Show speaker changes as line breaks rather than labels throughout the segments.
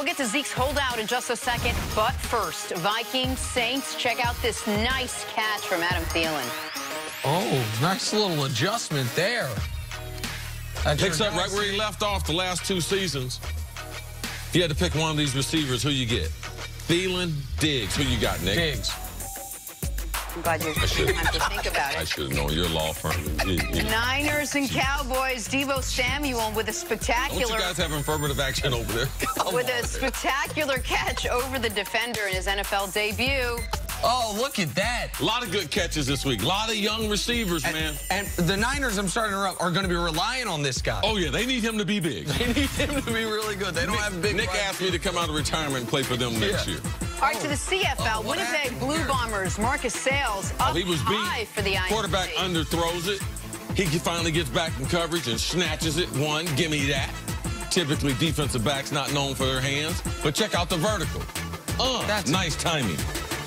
we'll get to Zeke's holdout in just a second. But first, Vikings, Saints, check out this nice catch from Adam Thielen.
Oh, nice little adjustment there.
Picks up right where he left off the last 2 seasons. If you had to pick one of these receivers, who you get? Thielen, Diggs. Who you got, Nick?
Diggs.
I'm glad you're taking time to think about it.
I should have known your law firm.
Niners and Cowboys. Deebo Samuel with a spectacular...
Don't you guys have affirmative action over there?
With a spectacular catch over the defender in his NFL debut.
Oh, look at that.
A lot of good catches this week. A lot of young receivers, man.
And the Niners, I'm starting to are going to be relying on this guy.
Oh, yeah, they need him to be big.
They need him to be really good. They don't have big...
Nick asked me to come out of retirement and play for them next year.
All right, to the CFL, Winnipeg Blue Bombers, Marcus Sales up
he was
high
beat.
for the INC.
Quarterback underthrows it. He finally gets back in coverage and snatches it. One, give me that. Typically, defensive backs not known for their hands. But check out the vertical. That's nice timing.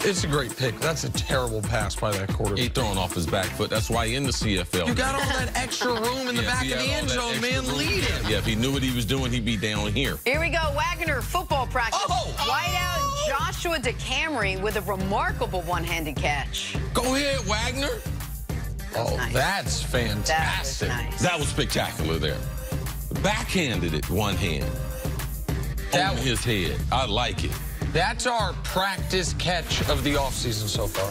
It's a great pick. That's a terrible pass by that quarterback.
He throwing off his back foot. That's why he in the CFL.
You got all that extra room in the back of the end zone, man. Lead him.
Yeah, if he knew what he was doing, he'd be down here.
Here we go. Wagner football practice. Wideout Joshua DeCamry with a remarkable one-handed catch.
Go ahead, Wagner.
Nice.
That's fantastic.
That was nice.
That was spectacular there. Backhanded it one hand on his head. I like it.
That's our practice catch of the offseason so far.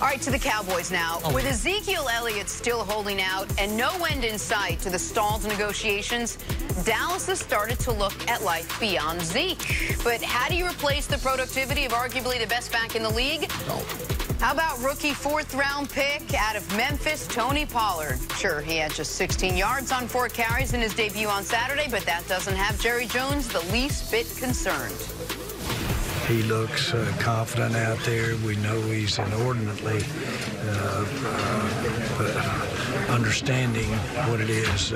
All right, to the Cowboys now. With Ezekiel Elliott still holding out and no end in sight to the stalled negotiations, Dallas has started to look at life beyond Zeke. But how do you replace the productivity of arguably the best back in the league? How about rookie 4th-round pick out of Memphis, Tony Pollard? Sure, he had just 16 yards on 4 carries in his debut on Saturday, but that doesn't have Jerry Jones the least bit concerned.
He looks confident out there. We know he's inordinately understanding what it is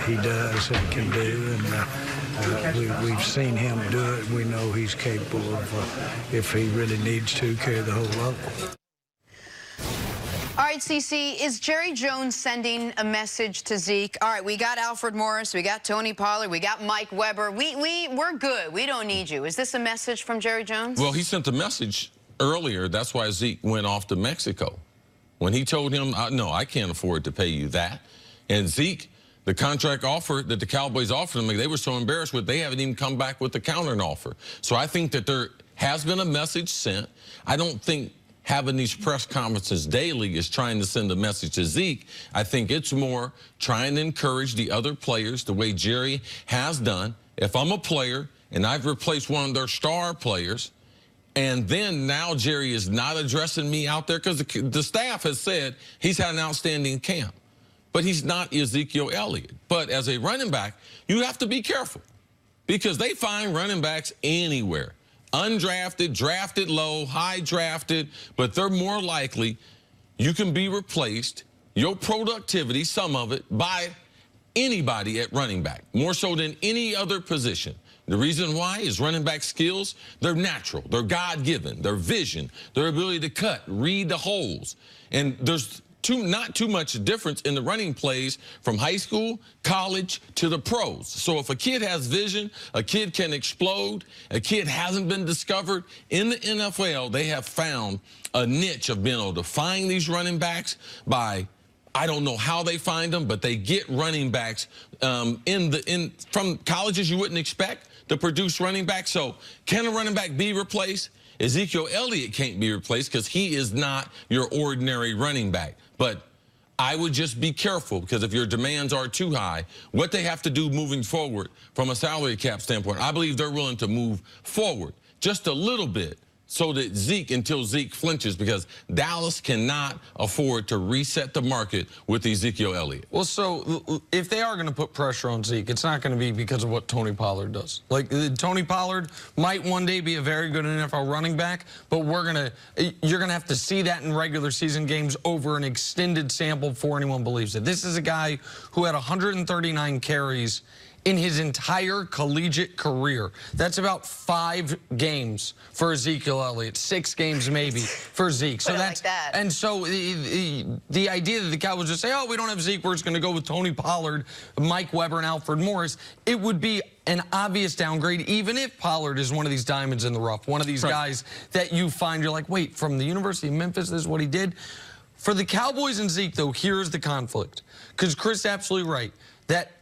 he does and can do. And we've seen him do it. We know he's capable of, if he really needs to, carry the whole load.
All right, CC, is Jerry Jones sending a message to Zeke? All right, we got Alfred Morris, we got Tony Pollard, we got Mike Weber. We're good. We don't need you. Is this a message from Jerry Jones?
Well, he sent a message earlier. That's why Zeke went off to Mexico. When he told him, no, I can't afford to pay you that. And Zeke, the contract offer that the Cowboys offered him, they were so embarrassed with, they haven't even come back with the counter offer. So I think that there has been a message sent. I don't think having these press conferences daily is trying to send a message to Zeke. I think it's more trying to encourage the other players the way Jerry has done. If I'm a player and I've replaced one of their star players, and then now Jerry is not addressing me out there, because the staff has said he's had an outstanding camp, but he's not Ezekiel Elliott. But as a running back, you have to be careful, because they find running backs anywhere. Undrafted, drafted low, high drafted, but they're more likely you can be replaced, your productivity, some of it, by anybody at running back, more so than any other position. The reason why is running back skills, they're natural, they're God-given, their vision, their ability to cut, read the holes. And there's not too much difference in the running plays from high school, college, to the pros. So if a kid has vision, a kid can explode, a kid hasn't been discovered, in the NFL, they have found a niche of being able to find these running backs by, I don't know how they find them, but they get running backs from colleges you wouldn't expect to produce running backs. So can a running back be replaced? Ezekiel Elliott can't be replaced because he is not your ordinary running back. But I would just be careful, because if your demands are too high, what they have to do moving forward from a salary cap standpoint, I believe they're willing to move forward just a little bit so that Zeke, until Zeke flinches, because Dallas cannot afford to reset the market with Ezekiel Elliott.
Well, so if they are going to put pressure on Zeke, it's not going to be because of what Tony Pollard does. Like, Tony Pollard might one day be a very good NFL running back, but you're going to have to see that in regular season games over an extended sample before anyone believes it. This is a guy who had 139 carries in his entire collegiate career. That's about 5 games for Ezekiel Elliott, 6 games maybe for Zeke. So that's
like that.
And so the idea that the Cowboys just say, oh, we don't have Zeke, we're just going to go with Tony Pollard, Mike Weber, and Alfred Morris, it would be an obvious downgrade, even if Pollard is one of these diamonds in the rough, one of these guys that you find you're like, wait, from the University of Memphis, this is what he did. For the Cowboys and Zeke, though, here's the conflict. Because Chris is absolutely right that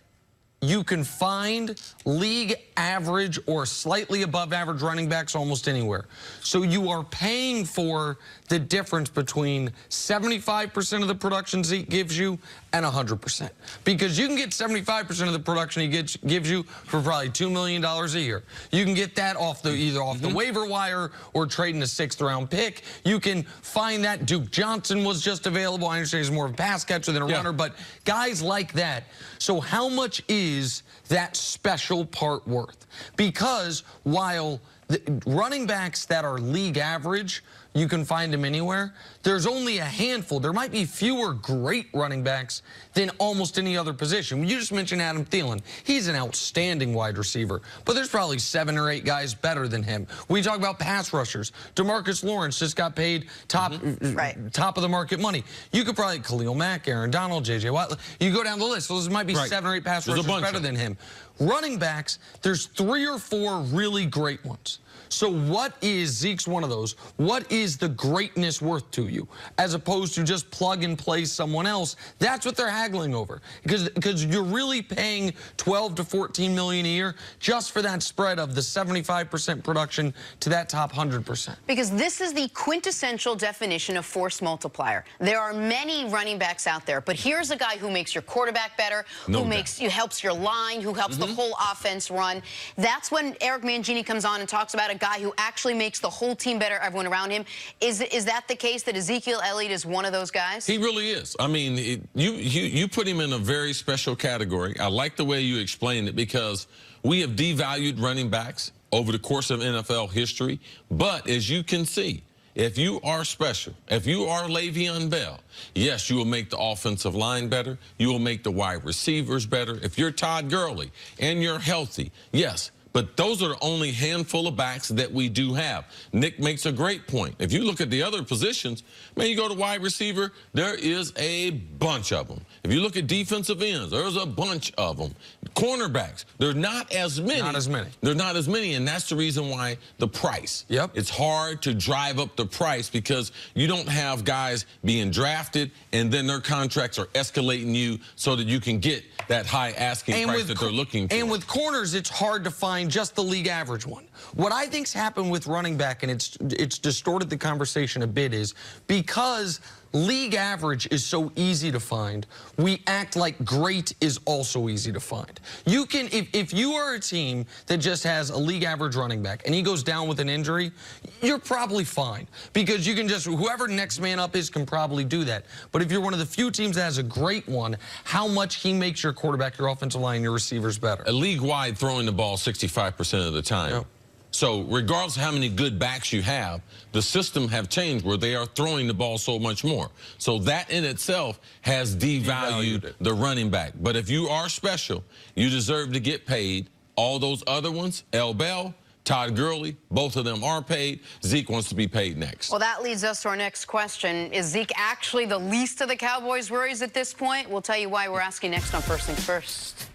you can find league average or slightly above average running backs almost anywhere. So you are paying for the difference between 75% of the production Zeke gives you and 100%. Because you can get 75% of the production he gives you for probably $2 million a year. You can get that off either off the waiver wire or trading a 6th-round pick. You can find that. Duke Johnson was just available. I understand he's more of a pass catcher than a runner, but guys like that. So how much is that special part worth? Because while the running backs that are league average, you can find them anywhere, there's only a handful. There might be fewer great running backs than almost any other position. You just mentioned Adam Thielen. He's an outstanding wide receiver, but there's probably 7 or 8 guys better than him. We talk about pass rushers. DeMarcus Lawrence just got paid top of the market money. You could probably Khalil Mack, Aaron Donald, J.J. Watt. You go down the list. So there might be 7 or 8 pass rushers better than him. Running backs, there's 3 or 4 really great ones. So what is, Zeke's one of those, what is the greatness worth to you? As opposed to just plug and play someone else. That's what they're haggling over. Because you're really paying $12 to $14 million a year just for that spread of the 75% production to that top 100%.
Because this is the quintessential definition of force multiplier. There are many running backs out there, but here's a guy who makes your quarterback better, who helps your line, who helps the whole offense run. That's when Eric Mangini comes on and talks about a guy who actually makes the whole team better, everyone around him. Is that the case, that Ezekiel Elliott is one of those guys?
He really is. I mean, you put him in a very special category. I like the way you explained it, because we have devalued running backs over the course of NFL history. But as you can see, if you are special, if you are Le'Veon Bell, yes, you will make the offensive line better. You will make the wide receivers better. If you're Todd Gurley and you're healthy, yes. But those are the only handful of backs that we do have. Nick makes a great point. If you look at the other positions, man, you go to wide receiver, there is a bunch of them. If you look at defensive ends, there's a bunch of them. Cornerbacks, there's not as many.
Not as many.
There's not as many, and that's the reason why the price. It's hard to drive up the price, because you don't have guys being drafted and then their contracts are escalating you so that you can get that high asking price that they're looking for.
And with corners, it's hard to find just the league average one. What I think's happened with running back, and it's distorted the conversation a bit, is because league average is so easy to find, we act like great is also easy to find. You can, if you are a team that just has a league average running back and he goes down with an injury, you're probably fine, because you can just, whoever next man up is can probably do that. But if you're one of the few teams that has a great one, how much he makes your quarterback, your offensive line, your receivers better.
A league-wide throwing the ball 65% of the time. So regardless of how many good backs you have, the system have changed where they are throwing the ball so much more. So that in itself has devalued the running back. But if you are special, you deserve to get paid. All those other ones, L. Bell, Todd Gurley, both of them are paid. Zeke wants to be paid next.
Well, that leads us to our next question. Is Zeke actually the least of the Cowboys' worries at this point? We'll tell you why. We're asking next on First Things First.